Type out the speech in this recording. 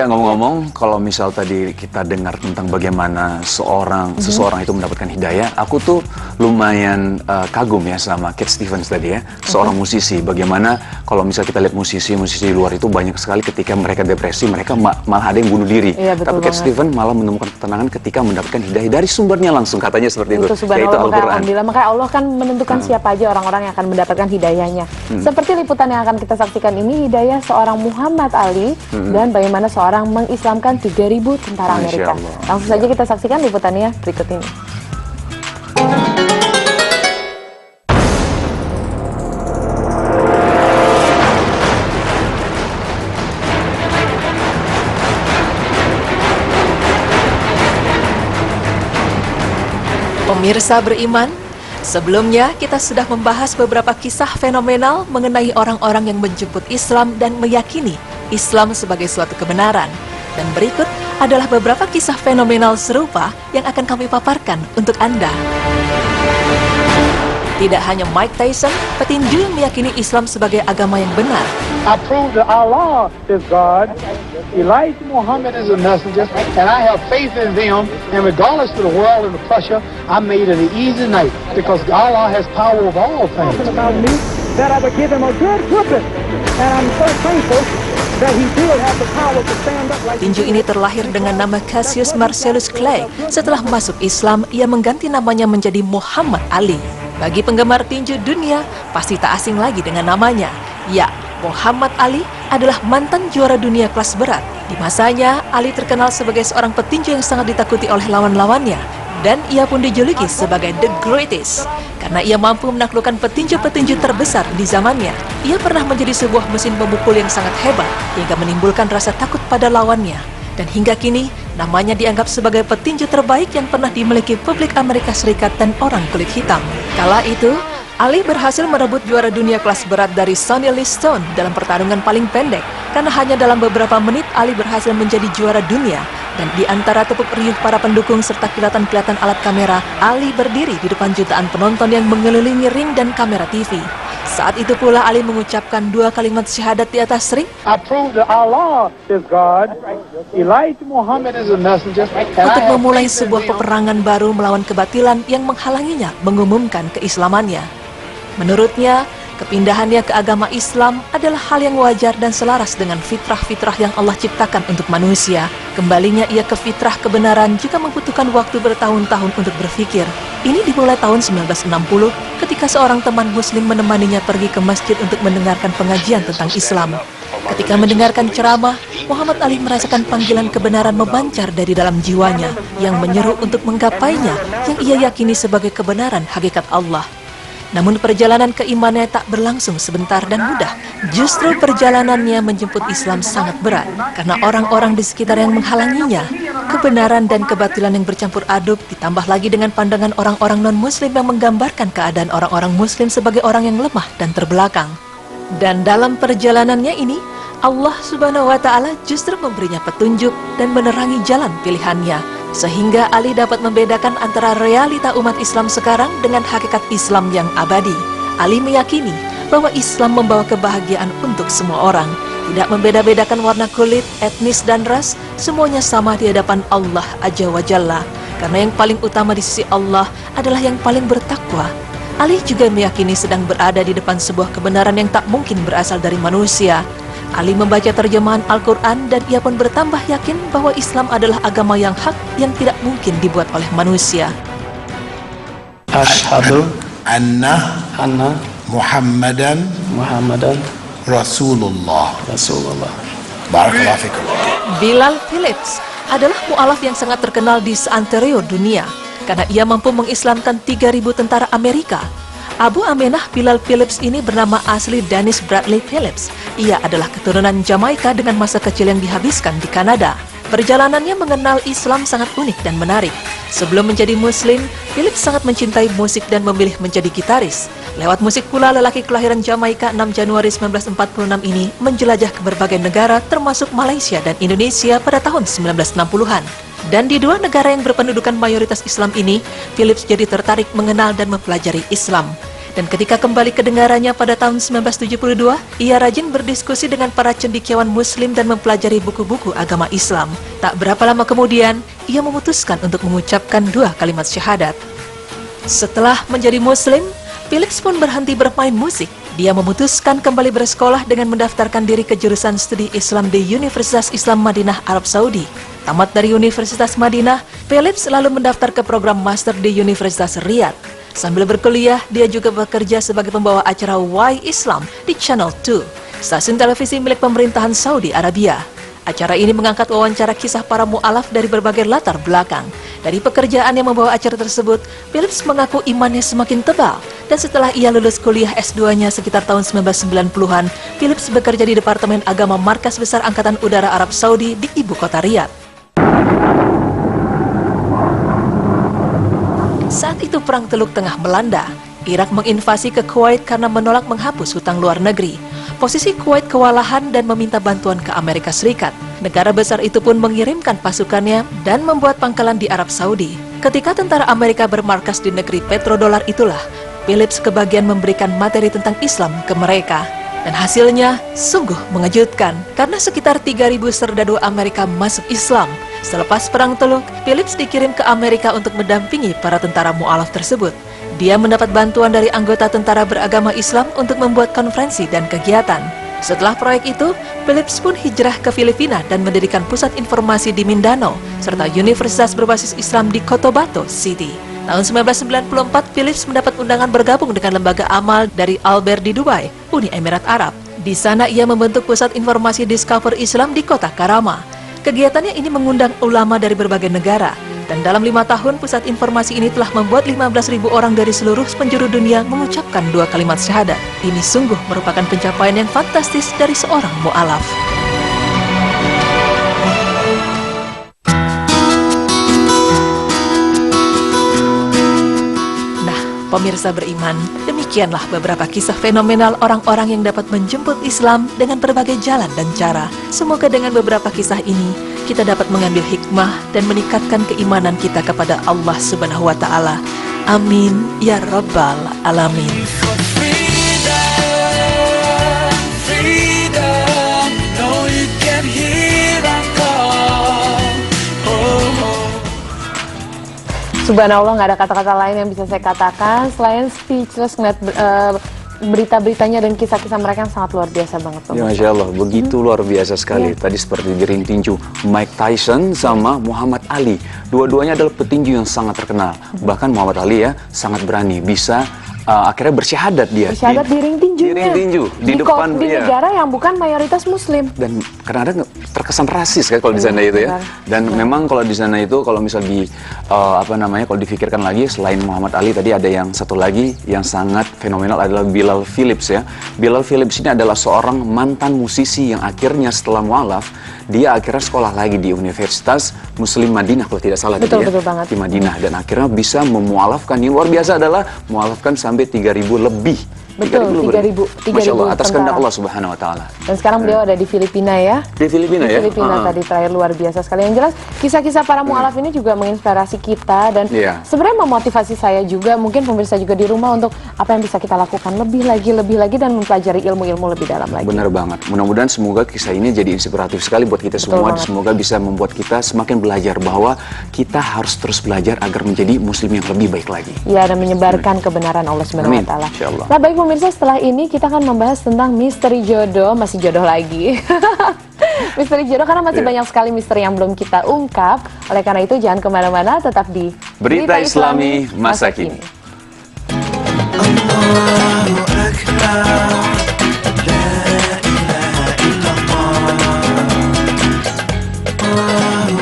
Ya, ngomong-ngomong, kalau misal tadi kita dengar tentang bagaimana seseorang itu mendapatkan hidayah, aku tuh lumayan kagum ya sama Cat Stevens tadi ya, seorang musisi. Bagaimana kalau misal kita lihat musisi-musisi di luar itu banyak sekali ketika mereka depresi, mereka malah ada yang bunuh diri. Iya, tapi Cat Stevens malah menemukan ketenangan ketika mendapatkan hidayah dari sumbernya langsung, katanya seperti itu. Yaitu Al-Quran. Makanya Allah kan menentukan siapa aja orang-orang yang akan mendapatkan hidayahnya. Seperti liputan yang akan kita saksikan ini, hidayah seorang Muhammad Ali dan bagaimana seorang mengislamkan 3.000 tentara Amerika. Langsung saja kita saksikan liputannya berikut ini. Pemirsa beriman, sebelumnya kita sudah membahas beberapa kisah fenomenal mengenai orang-orang yang menjemput Islam dan meyakini Islam sebagai suatu kebenaran. Dan berikut adalah beberapa kisah fenomenal serupa yang akan kami paparkan untuk Anda. Tidak hanya Mike Tyson, petinju yang meyakini Islam sebagai agama yang benar. I prove that Allah is God, Elijah Muhammad is a messenger, and I have faith in them, and regardless of the world and the pressure, I made it an easy night, because Allah has power over all things. About me, that I would give him a good whooping, and I'm so thankful that he did have the power to stand up like. Petinju ini terlahir dengan nama Cassius Marcellus Clay. Setelah masuk Islam, ia mengganti namanya menjadi Muhammad Ali. Bagi penggemar tinju dunia, pasti tak asing lagi dengan namanya. Ya, Muhammad Ali adalah mantan juara dunia kelas berat. Di masanya, Ali terkenal sebagai seorang petinju yang sangat ditakuti oleh lawan-lawannya. Dan ia pun dijuluki sebagai The Greatest, karena ia mampu menaklukkan petinju-petinju terbesar di zamannya. Ia pernah menjadi sebuah mesin pemukul yang sangat hebat, hingga menimbulkan rasa takut pada lawannya. Dan hingga kini, namanya dianggap sebagai petinju terbaik yang pernah dimiliki publik Amerika Serikat dan orang kulit hitam. Kala itu, Ali berhasil merebut juara dunia kelas berat dari Sonny Liston dalam pertarungan paling pendek, karena hanya dalam beberapa menit Ali berhasil menjadi juara dunia. Dan di antara tepuk riuh para pendukung serta kilatan-kilatan alat kamera, Ali berdiri di depan jutaan penonton yang mengelilingi ring dan kamera TV. Saat itu pula Ali mengucapkan 2 kalimat syahadat di atas ring. I prove that Allah is God, Elijah Muhammad is a messenger, Untuk memulai sebuah peperangan baru melawan kebatilan yang menghalanginya mengumumkan keislamannya. Menurutnya, kepindahannya ke agama Islam adalah hal yang wajar dan selaras dengan fitrah-fitrah yang Allah ciptakan untuk manusia. Kembalinya ia ke fitrah kebenaran juga membutuhkan waktu bertahun-tahun untuk berpikir. Ini dimulai tahun 1960 ketika seorang teman muslim menemaninya pergi ke masjid untuk mendengarkan pengajian tentang Islam. Ketika mendengarkan ceramah, Muhammad Ali merasakan panggilan kebenaran memancar dari dalam jiwanya yang menyeru untuk menggapainya yang ia yakini sebagai kebenaran hakikat Allah. Namun perjalanan keimanannya tak berlangsung sebentar dan mudah. Justru perjalanannya menjemput Islam sangat berat karena orang-orang di sekitar yang menghalanginya. Kebenaran dan kebatilan yang bercampur aduk ditambah lagi dengan pandangan orang-orang non-muslim yang menggambarkan keadaan orang-orang muslim sebagai orang yang lemah dan terbelakang. Dan dalam perjalanannya ini, Allah Subhanahu wa Ta'ala justru memberinya petunjuk dan menerangi jalan pilihannya, sehingga Ali dapat membedakan antara realita umat Islam sekarang dengan hakikat Islam yang abadi. Ali meyakini bahwa Islam membawa kebahagiaan untuk semua orang, tidak membeda-bedakan warna kulit, etnis, dan ras, semuanya sama di hadapan Allah Azza wa Jalla, karena yang paling utama di sisi Allah adalah yang paling bertakwa. Ali juga meyakini sedang berada di depan sebuah kebenaran yang tak mungkin berasal dari manusia. Ali membaca terjemahan Al-Quran dan ia pun bertambah yakin bahwa Islam adalah agama yang hak yang tidak mungkin dibuat oleh manusia. Asyhadu anna Muhammadan Rasulullah. Barakallahu fikum. Bilal Phillips adalah mu'alaf yang sangat terkenal di seantero dunia karena ia mampu mengislamkan 3.000 tentara Amerika. Abu Amenah Bilal Phillips ini bernama asli Dennis Bradley Phillips. Ia adalah keturunan Jamaika dengan masa kecil yang dihabiskan di Kanada. Perjalanannya mengenal Islam sangat unik dan menarik. Sebelum menjadi Muslim, Phillips sangat mencintai musik dan memilih menjadi gitaris. Lewat musik pula, lelaki kelahiran Jamaika 6 Januari 1946 ini menjelajah ke berbagai negara termasuk Malaysia dan Indonesia pada tahun 1960-an. Dan di 2 negara yang berpendudukan mayoritas Islam ini, Phillips jadi tertarik mengenal dan mempelajari Islam. Dan ketika kembali kedengarannya pada tahun 1972, ia rajin berdiskusi dengan para cendekiawan Muslim dan mempelajari buku-buku agama Islam. Tak berapa lama kemudian, ia memutuskan untuk mengucapkan 2 kalimat syahadat. Setelah menjadi Muslim, Philips pun berhenti bermain musik. Dia memutuskan kembali bersekolah dengan mendaftarkan diri ke jurusan studi Islam di Universitas Islam Madinah, Arab Saudi. Tamat dari Universitas Madinah, Philips lalu mendaftar ke program master di Universitas Riyadh. Sambil berkuliah, dia juga bekerja sebagai pembawa acara Why Islam di Channel 2, stasiun televisi milik pemerintahan Saudi Arabia. Acara ini mengangkat wawancara kisah para mu'alaf dari berbagai latar belakang. Dari pekerjaan yang membawa acara tersebut, Philips mengaku imannya semakin tebal. Dan setelah ia lulus kuliah S2-nya sekitar tahun 1990-an, Philips bekerja di Departemen Agama Markas Besar Angkatan Udara Arab Saudi di ibu kota Riyadh. Saat itu Perang Teluk Tengah melanda. Irak menginvasi ke Kuwait karena menolak menghapus hutang luar negeri. Posisi Kuwait kewalahan dan meminta bantuan ke Amerika Serikat. Negara besar itu pun mengirimkan pasukannya dan membuat pangkalan di Arab Saudi. Ketika tentara Amerika bermarkas di negeri petrodolar itulah, Philips kebagian memberikan materi tentang Islam ke mereka. Dan hasilnya sungguh mengejutkan, karena sekitar 3.000 serdadu Amerika masuk Islam. Selepas Perang Teluk, Philips dikirim ke Amerika untuk mendampingi para tentara mu'alaf tersebut. Dia mendapat bantuan dari anggota tentara beragama Islam untuk membuat konferensi dan kegiatan. Setelah proyek itu, Philips pun hijrah ke Filipina dan mendirikan pusat informasi di Mindanao, serta universitas berbasis Islam di Cotabato City. Tahun 1994, Philips mendapat undangan bergabung dengan lembaga amal dari Albert di Dubai, Uni Emirat Arab. Di sana ia membentuk pusat informasi Discover Islam di kota Karama. Kegiatannya ini mengundang ulama dari berbagai negara. Dan dalam 5 tahun, pusat informasi ini telah membuat 15.000 orang dari seluruh penjuru dunia mengucapkan 2 kalimat syahadat. Ini sungguh merupakan pencapaian yang fantastis dari seorang mu'alaf. Pemirsa beriman, demikianlah beberapa kisah fenomenal orang-orang yang dapat menjemput Islam dengan berbagai jalan dan cara. Semoga dengan beberapa kisah ini, kita dapat mengambil hikmah dan meningkatkan keimanan kita kepada Allah Subhanahu wa Ta'ala. Amin ya Rabbal Alamin. Subhanallah, nggak ada kata-kata lain yang bisa saya katakan selain speechless ngeliat berita-beritanya dan kisah-kisah mereka yang sangat luar biasa banget. Ya, Masya Allah, begitu luar biasa sekali. Tadi seperti dirintinju Mike Tyson sama Muhammad Ali. Dua-duanya adalah petinju yang sangat terkenal. Bahkan Muhammad Ali ya sangat berani, bisa akhirnya bersyahadat dia. Bersyahadat di ring tinjunya. Di ring tinju, di depan di negara yang bukan mayoritas Muslim. Dan kadang-kadang terkesan rasis kan kalau di sana itu ya. Dan memang kalau di sana itu kalau misal di kalau difikirkan lagi, selain Muhammad Ali tadi ada yang satu lagi yang sangat fenomenal adalah Bilal Philips ya. Bilal Philips ini adalah seorang mantan musisi yang akhirnya setelah mualaf dia akhirnya sekolah lagi di Universitas Muslim Madinah kalau tidak salah betul ya, banget. di Madinah, dan akhirnya bisa memualafkan. Yang luar biasa adalah mualafkan sampai 3.000 lebih. Betul, 3.000 Masya Allah, atas kehendak Allah Subhanahu wa Ta'ala. Dan sekarang beliau ada di Filipina ya. Di Filipina ya? Di Filipina tadi terakhir, luar biasa sekali. Yang jelas, kisah-kisah para mu'alaf ini juga menginspirasi kita dan sebenarnya memotivasi saya juga, mungkin pemirsa juga di rumah untuk apa yang bisa kita lakukan lebih lagi dan mempelajari ilmu-ilmu lebih dalam lagi. Benar banget. Mudah-mudahan semoga kisah ini jadi inspiratif sekali buat kita semua. Semoga bisa membuat kita semakin belajar bahwa kita harus terus belajar agar menjadi muslim yang lebih baik lagi. Ya, dan menyebarkan kebenaran Allah Subhanahu wa Ta'ala. Nah, baik pemirsa, setelah ini kita akan membahas tentang misteri jodoh, masih jodoh lagi. Misteri jodoh karena masih banyak sekali misteri yang belum kita ungkap. Oleh karena itu jangan kemana-mana, tetap di Berita Islami Masa Kini. Allahu Akbar.